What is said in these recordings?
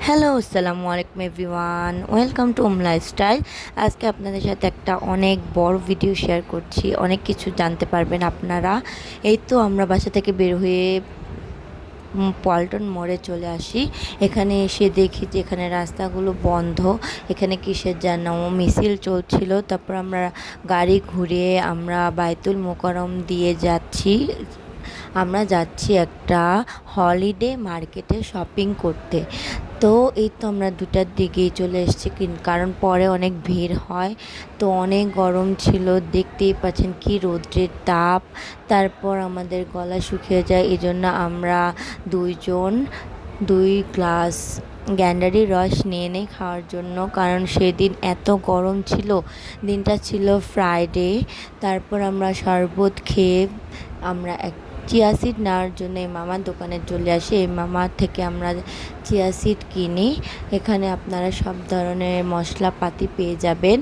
Hello, আসসালামু আলাইকুম everyone, welcome to lifestyle. আজকে আপনাদের সাথে একটা অনেক বড় ভিডিও শেয়ার করছি, অনেক কিছু জানতে পারবেন আপনারা। এই তো আমরা বাসা থেকে বের হয়ে পল্টন মোড়ে চলে আসি। এখানে এসে দেখি যে এখানে রাস্তাগুলো বন্ধ, এখানে কিসের যেন মিছিল চলছিল। তারপর আমরা গাড়ি ঘুরিয়ে আমরা বায়তুল মোকাররম দিয়ে যাচ্ছি। আমরা যাচ্ছি একটা হলিডে মার্কেটে শপিং করতে। তো এই তো আমরা 2টার দিকেই চলে এসেছি, কারণ পরে অনেক ভিড় হয়। তো অনেক গরম ছিল, দেখতেই পাচ্ছেন কি রৌদ্রের তাপ। তারপর আমাদের গলা শুকিয়ে যায়, এই জন্য আমরা দুইজন 2 গ্লাস গ্যান্ডারির রস নিয়ে নেই খাওয়ার জন্য, কারণ সেদিন এত গরম ছিল। দিনটা ছিল ফ্রাইডে। তারপর আমরা শরবত খেয়ে আমরা চিয়া সিড নেওয়ার জন্য এই মামার দোকানে চলে আসি। এই মামার থেকে আমরা চিয়া সিড কিনি। এখানে আপনারা সব ধরনের মশলাপাতি পেয়ে যাবেন।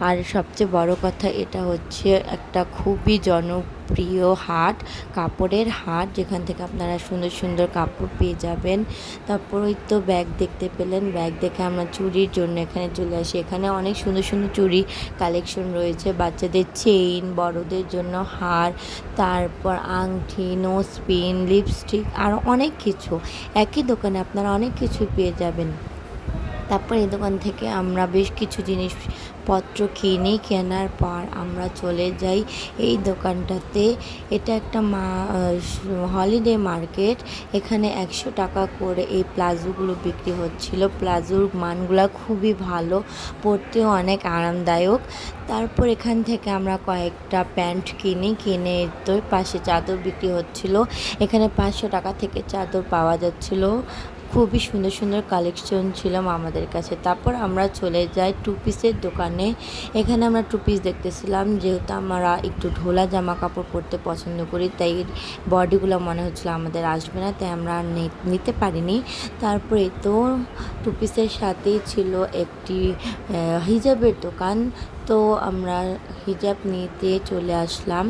আর সবচেয়ে বড় কথা, এটা হচ্ছে একটা খুবই জনপ্রিয় হাট, কাপড়ের হাট, যেখান থেকে আপনারা সুন্দর সুন্দর কাপড় পেয়ে যাবেন। তারপর ওই তো ব্যাগ দেখতে পেলেন, ব্যাগ দেখে আমরা চুড়ির জন্য এখানে চলে আসি। এখানে অনেক সুন্দর সুন্দর চুড়ি কালেকশন রয়েছে, বাচ্চাদের চেইন, বড়দের জন্য হার, তারপর আংটি, নোজ পিন, লিপস্টিক, আরও অনেক কিছু। একই দোকানে আপনারা অনেক কিছু পেয়ে যাবেন। তারপর এই দোকান থেকে আমরা বেশ কিছু জিনিসপত্র কিনি। কেনার পর আমরা চলে যাই এই দোকানটাতে। এটা একটা হলিডে মার্কেট। এখানে 100 টাকা করে এই প্লাজোগুলো বিক্রি হচ্ছিল। প্লাজোর মানগুলো খুবই ভালো, পরতেও অনেক আরামদায়ক। তারপর এখান থেকে আমরা কয়েকটা প্যান্ট কিনে তো পাশে চাদর বিক্রি হচ্ছিল। এখানে 500 টাকা থেকে চাদর পাওয়া যাচ্ছিল। খুবই সুন্দর সুন্দর কালেকশন ছিল আমাদের কাছে। তারপর আমরা চলে যাই টু পিসের দোকানে। এখানে আমরা টু পিস দেখতেছিলাম, যেহেতু আমরা একটু ঢোলা জামা কাপড় পরতে পছন্দ করি, তাই বডিগুলো মনে হচ্ছিল আমাদের আসবে না, তাই আমরা নিতে পারিনি। তারপরে তো টু পিসের সাথেই ছিল একটি হিজাবের দোকান। তো আমরা হিজাব নিতে চলে আসলাম।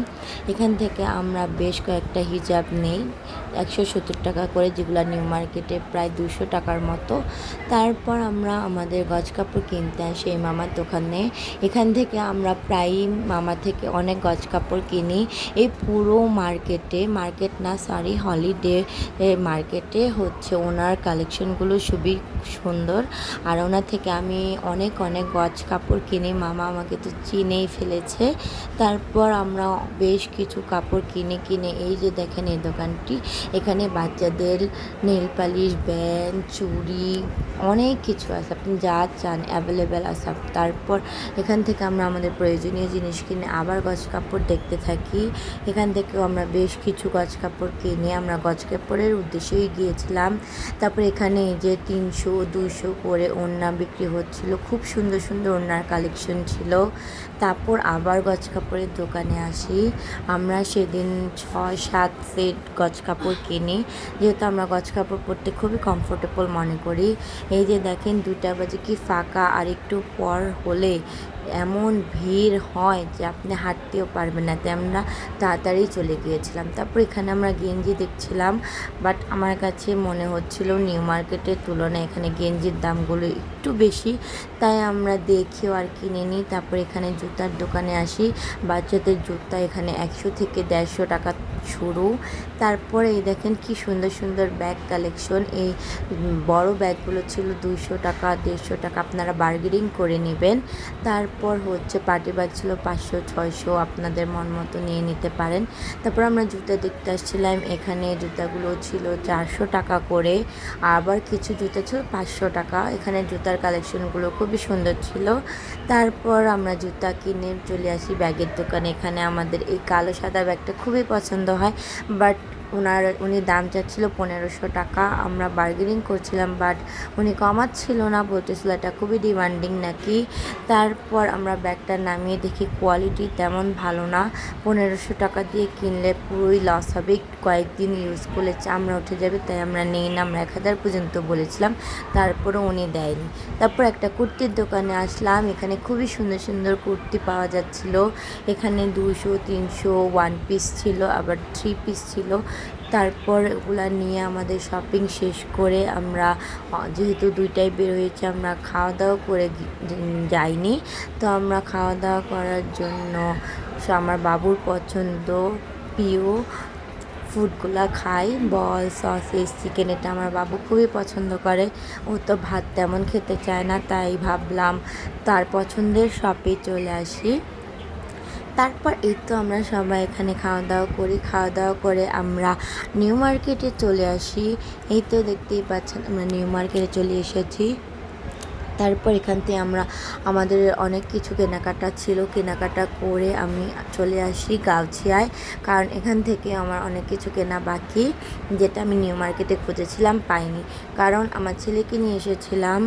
এখান থেকে আমরা বেশ কয়েকটা হিজাব নেই, 170 টাকা করে, যেগুলো নিউ মার্কেটে প্রায় 200 টাকার মতো। তারপর আমরা আমাদের গজ কাপড় কিনতে আসি এই মামার দোকানে। এখান থেকে আমরা প্রায়ই মামা থেকে অনেক গজ কাপড় কিনি। এই পুরো মার্কেট না, সরি, হলিডে মার্কেটে হচ্ছে ওনার কালেকশনগুলো খুবই সুন্দর। আর ওনার থেকে আমি অনেক গজ কাপড় কিনি। মামা আমাকে তো চিনেই ফেলেছে। তারপর আমরা বেশ কিছু কাপড় কিনে এই যে দেখেন এই দোকানটি, এখানে বাচ্চাদের নেল পালিশ, ব্যান্ড, চুড়ি, অনেক কিছু আছে, আপনি যা চান অ্যাভেলেবেল আছে। তারপর এখান থেকে আমরা আমাদের প্রয়োজনীয় জিনিস কিনে আবার গজ কাপড় দেখতে থাকি। এখান থেকেও আমরা বেশ কিছু গজ কাপড় কিনে আমরা গজ কাপড়ের উদ্দেশ্যেই গিয়েছিলাম। তারপর এখানে এই যে 300-200 করে ওড়না বিক্রি হচ্ছিল, খুব সুন্দর সুন্দর ওড়নার কালেকশন ছিল। তারপর আবার গজ কাপড়ের দোকানে আসি। আমরা সেদিন 6-7 সেট গজ কাপড় কিনি, যেহেতু আমরা গজ কাপড় পরতে খুবই কমফোর্টেবল মনে করি। এই যে দেখেন 2টা বাজে কি ফাঁকা, আর একটু পর হলে এমন ভিড় হয় যে আপনি হাঁটতেও পারবেন না, তাই আমরা তাড়াতাড়ি চলে গিয়েছিলাম। তারপর এখানে আমরা গেঞ্জি দেখছিলাম, বাট আমার কাছে মনে হচ্ছিল নিউ মার্কেটের তুলনায় এখানে গেঞ্জির দামগুলো একটু বেশি, তাই আমরা দেখিও আর কিনে নিই। তারপর এখানে জুতার দোকানে আসি। বাচ্চাদের জুতা এখানে 100 থেকে 150 টাকা শুরু। তারপরে এই দেখেন কি সুন্দর সুন্দর ব্যাগ কালেকশন। এই বড় ব্যাগগুলো ছিল 200 টাকা, 150 টাকা, আপনারা বার্গেনিং করে নেবেন। তারপর হচ্ছে পার্টি ব্যাগ ছিল 500-600, আপনাদের মন মতো নিয়ে নিতে পারেন। তারপর আমরা জুতা দেখতে আসছিলাম। এখানে জুতাগুলো ছিল 400 টাকা করে, আবার কিছু জুতা ছিল 500 টাকা। এখানে জুতার কালেকশনগুলো খুবই সুন্দর ছিল। তারপর আমরা জুতা কিনে চলে আসি ব্যাগের দোকানে। এখানে আমাদের এই কালো সাদা ব্যাগটা খুবই পছন্দ হয়, বাট উনি দাম চাচ্ছিল 1500 টাকা। আমরা বার্গেনিং করছিলাম, বাট উনি কমাচ্ছিল না, বলতেছিল এটা খুবই ডিমান্ডিং নাকি। তারপর আমরা ব্যাগটা নামিয়ে দেখি কোয়ালিটি তেমন ভালো না, 1500 টাকা দিয়ে কিনলে পুরোই লস হবে, কয়েকদিন ইউজ করলে চামড়া উঠে যাবে, তাই আমরা নেই না। আমরা 1000 পর্যন্ত বলেছিলাম, তারপরও উনি দেয়নি। তারপর একটা কুর্তির দোকানে আসলাম। এখানে খুবই সুন্দর সুন্দর কুর্তি পাওয়া যাচ্ছিল। এখানে 200-300 1 পিস ছিল, আবার 3 পিস ছিল। তারপর ওগুলা নিয়ে আমাদের শপিং শেষ করে আমরা যেহেতু 2টায় বের হয়েছে, আমরা খাওয়া দাওয়া করে যাইনি। তো আমরা খাওয়া দাওয়া করার জন্য আমার বাবুর পছন্দ প্রিয় ফুডগুলা খাই, বল, সসেজ, চিকেন, এটা আমার বাবু খুবই পছন্দ করে। ও তো ভাত তেমন খেতে চায় না, তাই ভাবলাম তার পছন্দের শপে চলে আসি। তারপর এই তো আমরা সবাই এখানে খাওয়া দাওয়া করি, খাওয়া দাওয়া করে আমরা নিউ মার্কেটে চলে আসি। এই তো দেখতেই পাচ্ছেন আমরা নিউ মার্কেটে চলে এসেছি। তারপর এখান থেকে আমরা আমাদের অনেক কিছু কেনাকাটা ছিল, কেনাকাটা করে আমি চলে আসি গাউছিয়ায়, কারণ এখান থেকে আমার অনেক কিছু কেনা বাকি, যেটা আমি নিউ মার্কেটে খুঁজেছিলাম পাইনি। কারণ আমার ছেলেকে নিয়ে এসেছিলাম,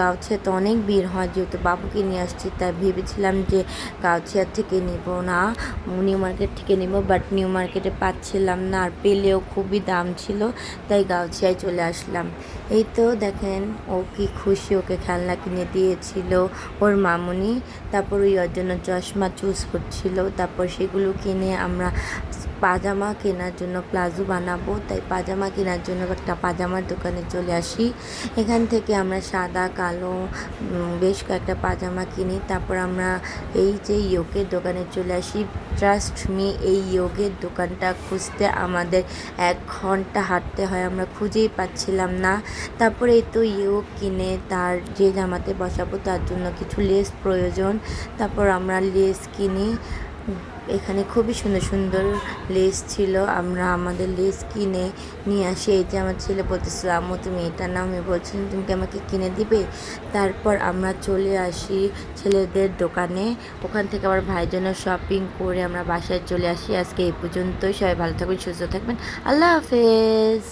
গাউছিয়া তো অনেক ভিড় হয়, যেহেতু বাবুকে নিয়ে আসছি তাই ভেবেছিলাম যে গাউছিয়ার থেকে নিব না, নিউ মার্কেট থেকে নিব, বাট নিউ মার্কেটে পাচ্ছিলাম না, আর পেলেও খুবই দাম ছিল, তাই গাউছিয়ায় চলে আসলাম। এই তো দেখেন ও কি খুশি, ওকে খেলনা কিনে দিয়েছিল ওর মামুনি। তারপর ওর জন্য চশমা চুজ করছিল। তারপর সেগুলো কিনে আমরা পাজামা কেনার জন্য, প্লাজো বানাবো, তাই পাজামা কেনার জন্য একটা পাজামার দোকানে চলে আসি। এখান থেকে আমরা সাদা কালো বেশ কয়েকটা পাজামা কিনি। তারপর আমরা এই যে ইয়োগের দোকানে চলে আসি। ট্রাস্ট মি, এই ইয়োগের দোকানটা খুঁজতে আমাদের 1 ঘন্টা হাঁটতে হয়, আমরা খুঁজেই পাচ্ছিলাম না। তারপরে এই তো ইয়োগ কিনে তার যে জামাতে বসাবো তার জন্য কিছু লেস প্রয়োজন। তারপর আমরা লেস কিনি, এখানে খুবই সুন্দর সুন্দর লেস ছিল, আমরা আমাদের লেস কিনে নিয়ে আসি। এই যে আমার ছেলে বলতেছিল আম্মু তুমি এটা নাও, আমি বলছিলাম তুমি কি আমাকে কিনে দিবে। তারপর আমরা চলে আসি ছেলেদের দোকানে, ওখান থেকে আবার ভাইয়ের জন্য শপিং করে আমরা বাসায় চলে আসি। আজকে এই পর্যন্তই, সবাই ভালো থাকবেন, সুস্থ থাকবেন, আল্লাহ হাফেজ।